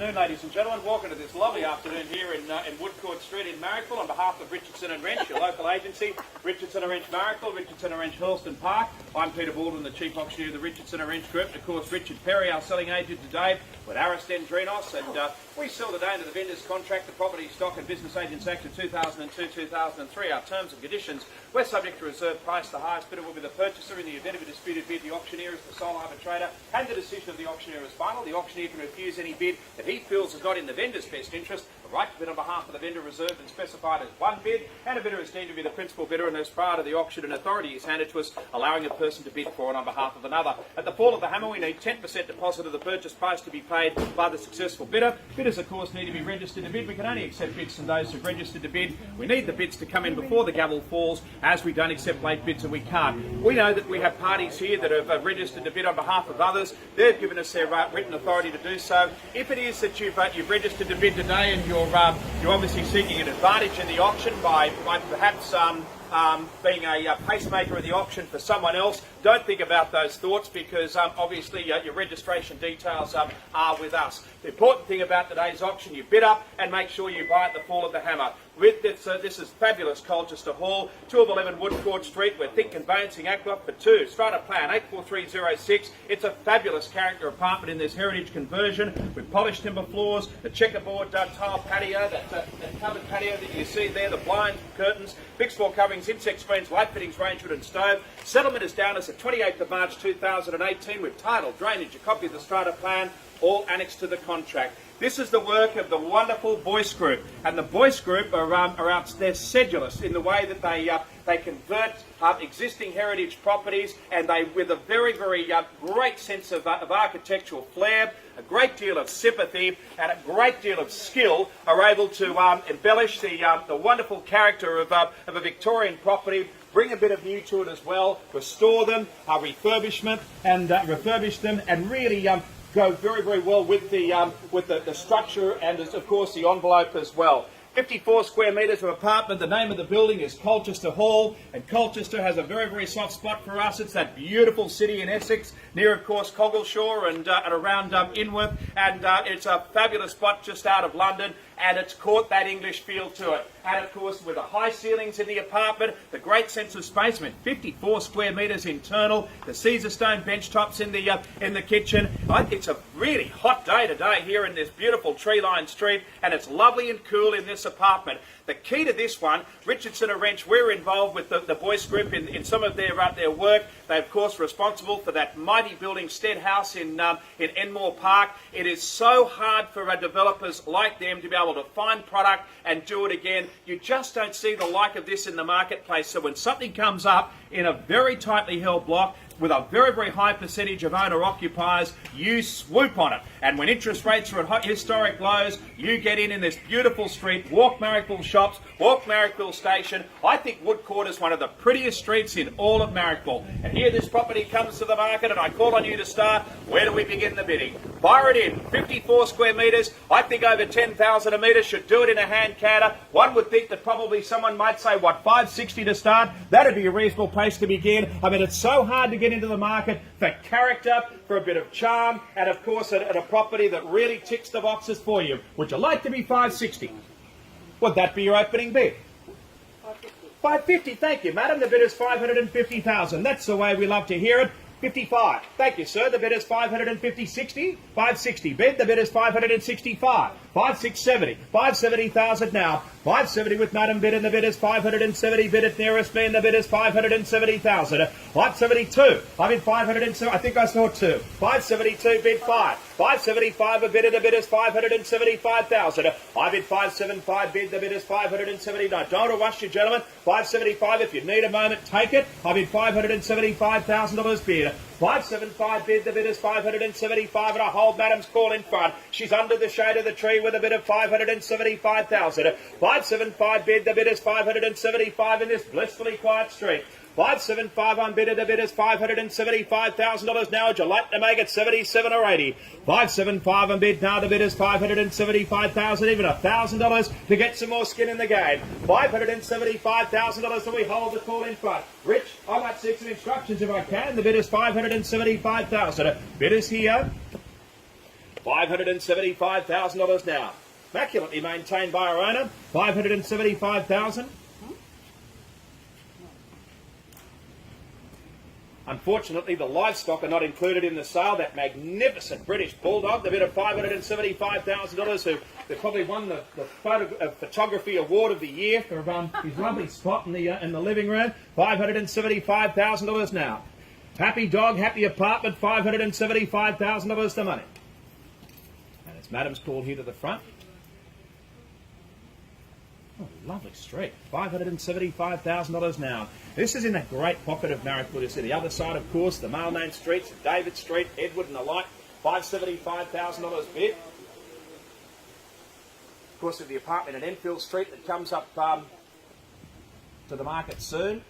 afternoon, ladies and gentlemen. Welcome to this lovely afternoon here in Woodcourt Street in Marrickville on behalf of Richardson & Wrench, your local agency. Richardson & Wrench Marrickville, Richardson & Wrench Hurlston Park. I'm Peter Baldwin, the Chief Auctioneer of the Richardson & Wrench Group. And of course, Richard Perry, our selling agent today with Aris Dendrinos. And we sell today under the Vendors Contract, the Property Stock and Business Agents Act of 2002-2003. Our terms and conditions, we're subject to reserve price. The highest bidder will be the purchaser. In the event of a disputed bid, the auctioneer is the sole arbitrator, and the decision of the auctioneer is final. The auctioneer can refuse any bid that he feels is not in the vendor's best interest. The right to bid on behalf of the vendor reserved and specified as one bid, and a bidder is deemed to be the principal bidder unless prior to the auction an authority is handed to us allowing a person to bid for and on behalf of another. At the fall of the hammer, we need 10% deposit of the purchase price to be paid by the successful bidder. Bidders, of course, need to be registered to bid. We can only accept bids from those who've registered to bid. We need the bids to come in before the gavel falls, as we don't accept late bids and we can't. We know that we have parties here that have registered to bid on behalf of others. They've given us their written authority to do so. If it is that you've registered to bid today and you're obviously seeking an advantage in the auction by perhaps being a pacemaker of the auction for someone else, don't think about those thoughts, because obviously your registration details are with us. The important thing about today's auction, you bid up and make sure you buy at the fall of the hammer. With this, this is fabulous Colchester Hall, 2 of 11 Woodcourt Street. We're think conveyancing Aqua for 2. Strata plan 84306. It's a fabulous character apartment in this heritage conversion with polished timber floors, the checkerboard tile patio, that covered patio that you see there, the blinds, curtains, fixed floor coverings, insect screens, light fittings, range hood and stove. Settlement is down as the 28th of March 2018 with title, drainage, a copy of the strata plan, all annexed to the contract. This is the work of the wonderful Boyce Group, and the Boyce Group are out. They're sedulous in the way that they convert existing heritage properties, and they, with a very great sense of architectural flair, a great deal of sympathy, and a great deal of skill, are able to embellish the wonderful character of a Victorian property. Bring a bit of new to it as well, restore them, refurbish them, and really go very well with the structure and, of course, the envelope as well. 54 square metres of apartment. The name of the building is Colchester Hall, and Colchester has a very soft spot for us. It's that beautiful city in Essex, near, of course, Coggleshaw and around Inworth, and it's a fabulous spot just out of London, and it's caught that English feel to it. And, of course, with the high ceilings in the apartment, the great sense of space. I mean, 54 square metres internal, the Caesar stone bench tops in the kitchen. It's a really hot day today here in this beautiful tree-lined street, and it's lovely and cool in this apartment. The key to this one, Richardson & Wrench, we're involved with the Boyce Group in some of their work. They're, of course, responsible for that mighty building, Stead House in Enmore Park. It is so hard for developers like them to be able to find product and do it again. You just don't see the like of this in the marketplace. So when something comes up in a very tightly held block, with a very high percentage of owner-occupiers, you swoop on it. And when interest rates are at historic lows, you get in this beautiful street, walk Marrickville shops, walk Marrickville station. I think Woodcourt is one of the prettiest streets in all of Marrickville. And here this property comes to the market, and I call on you to start. Where do we begin the bidding? Fire it in. 54 square metres. I think over 10,000 a metre should do it in a hand counter. One would think that probably someone might say, what, 560 to start? That'd be a reasonable place to begin. I mean, it's so hard to get into the market for character, for a bit of charm, and of course at a property that really ticks the boxes for you. Would you like to be 560? Would that be your opening bid? 550, thank you, madam. The bid is 550,000. That's the way we love to hear it. 55. Thank you, sir. The bid is 550, 60. 560 bid. The bid is 565. 5670. 570,000 now. 570 with madam bid, and the bid is 570. Bid at nearest me, and the bid is 570,000. 572. I'm in 570. I think I saw 2. 572 bid 5. 575 a bid, and the bid is 575,000. I'm in 575 bid. The bid is 579. Don't rush you, gentlemen. 575. If you need a moment, take it. I'm in $575,000 bid. 575 bid, the bid is 575, and I hold madam's call in front. She's under the shade of the tree with a bid of 575,000. 575 bid, the bid is 575 in this blissfully quiet street. 575 unbidded, the bid is $575,000 now. Would you like to make it 77 or 80? 575 unbid, now the bid is $575,000, even $1,000 to get some more skin in the game. $575,000, so we hold the call in front. Rich, I might seek some instructions if I can. The bid is $575,000. Bid is here. $575,000 now. Immaculately maintained by our owner. $575,000. Unfortunately, the livestock are not included in the sale. That magnificent British Bulldog, the bid of $575,000, who probably won the photography award of the year for his lovely spot in the living room. $575,000 now. Happy dog, happy apartment, $575,000 the money. And it's Madam's call here to the front. Oh, lovely street. $575,000 now. This is in a great pocket of Marrickville. You see the other side, of course, the Mailman Streets, David Street, Edward and the like. $575,000 bid. Of course, with the apartment in Enfield Street that comes up to the market soon.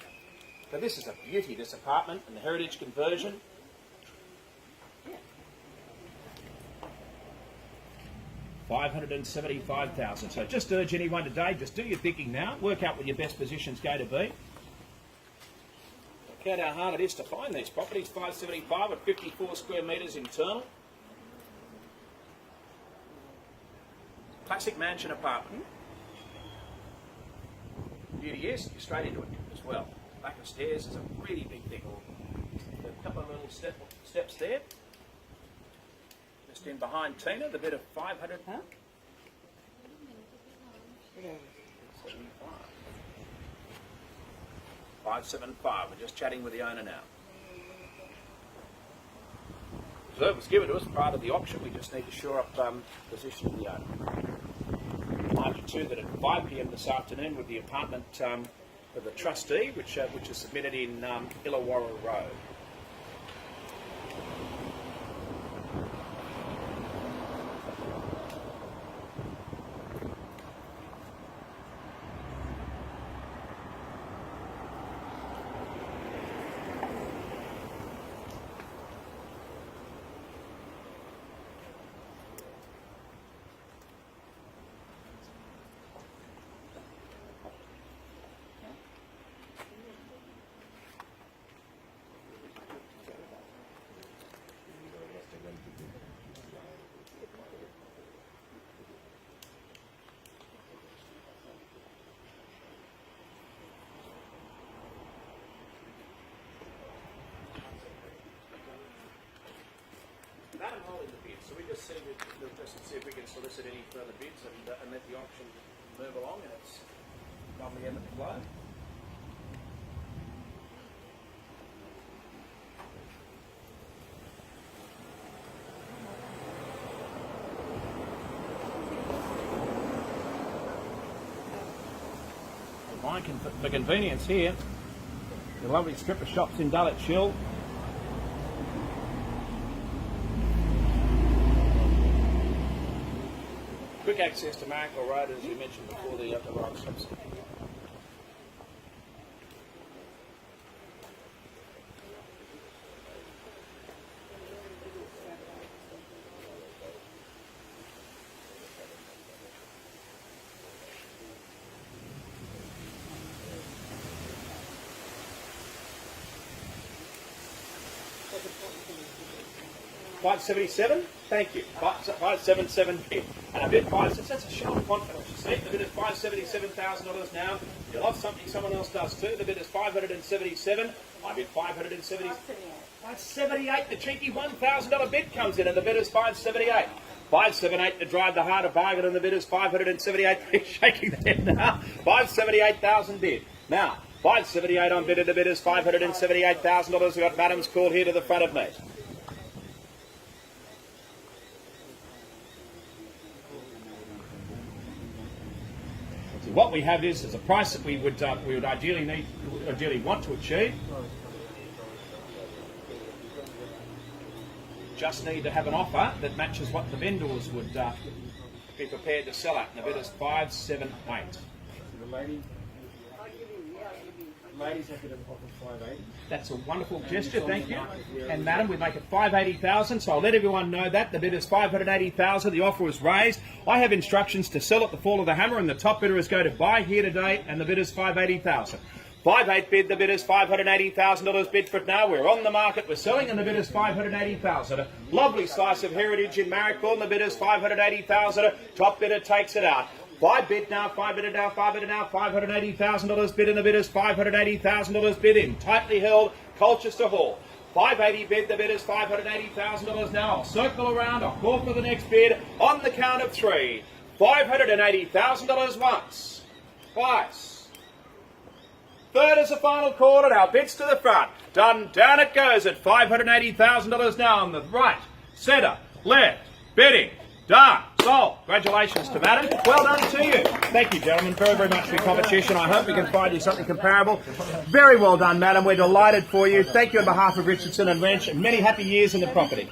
But this is a beauty, this apartment, and the heritage conversion. $575,000. So just urge anyone today, just do your thinking now. Work out what your best position's going to be. Look out how hard it is to find these properties. 575 at 54 square metres internal. Classic mansion apartment. Beauty is, you're straight into it as well. Back of stairs is a really big thing. A couple of little steps there. Just in behind Tina, the bid of 500. Huh? 575. We're just chatting with the owner now. So it was given to us part of the auction. We just need to shore up position of the owner. Remind you too that at 5 p.m. this afternoon with the apartment of the trustee, which is submitted in Illawarra Road. Madam holding the bid, so we just see if we can solicit any further bids and let the auction move along, and it's lovely end of the flow. For convenience here, the lovely strip of shops in Dulwich Hill. Quick access to Marrickville Road, as we mentioned before, the road shops. $577, thank you. 577 bid. And a bid that's a show of confidence, you see. The bid is $577,000 now. You love something someone else does too. The bid is $577. I bid $570. $578. The cheeky $1,000 bid comes in, and the bid is $578. $578 to drive the harder bargain, and the bid is $578. He's shaking the head now. $578,000 bid. Now, $578 on bid, and the bid is $578,000. We've got Madam's call here to the front of me. What we have is a price that we would ideally want to achieve. Just need to have an offer that matches what the vendors would be prepared to sell at. And the bid is 578. Ladies have to offer 580. That's a wonderful gesture, thank you. And madam, we make it 580,000, so I'll let everyone know that. The bid is 580,000, the offer was raised. I have instructions to sell at the fall of the hammer, and the top bidder is going to buy here today, and the bid is 580,000. 5.8 bid, the bidder's $580,000 bid for it now. We're on the market, we're selling, and the bidder's $580,000. A lovely slice of heritage in Marrickville, and the bidder's $580,000. Top bidder takes it out. 5 bid now, 5 bidder now, 5 bidder now, $580,000 bid, and the bidder's $580,000 bid in. Tightly held, Colchester Hall. 580 bid, the bidder's $580,000 now. I'll circle around, I'll call for the next bid on the count of 3. $580,000 once, twice. Third is the final call, and our bids to the front. Down it goes at $580,000 now on the right, centre, left, bidding, done, sold. Congratulations to Madam. Well done to you. Thank you, gentlemen, very, very much for your competition. I hope we can find you something comparable. Very well done, Madam. We're delighted for you. Thank you on behalf of Richardson and Wrench, and many happy years in the property.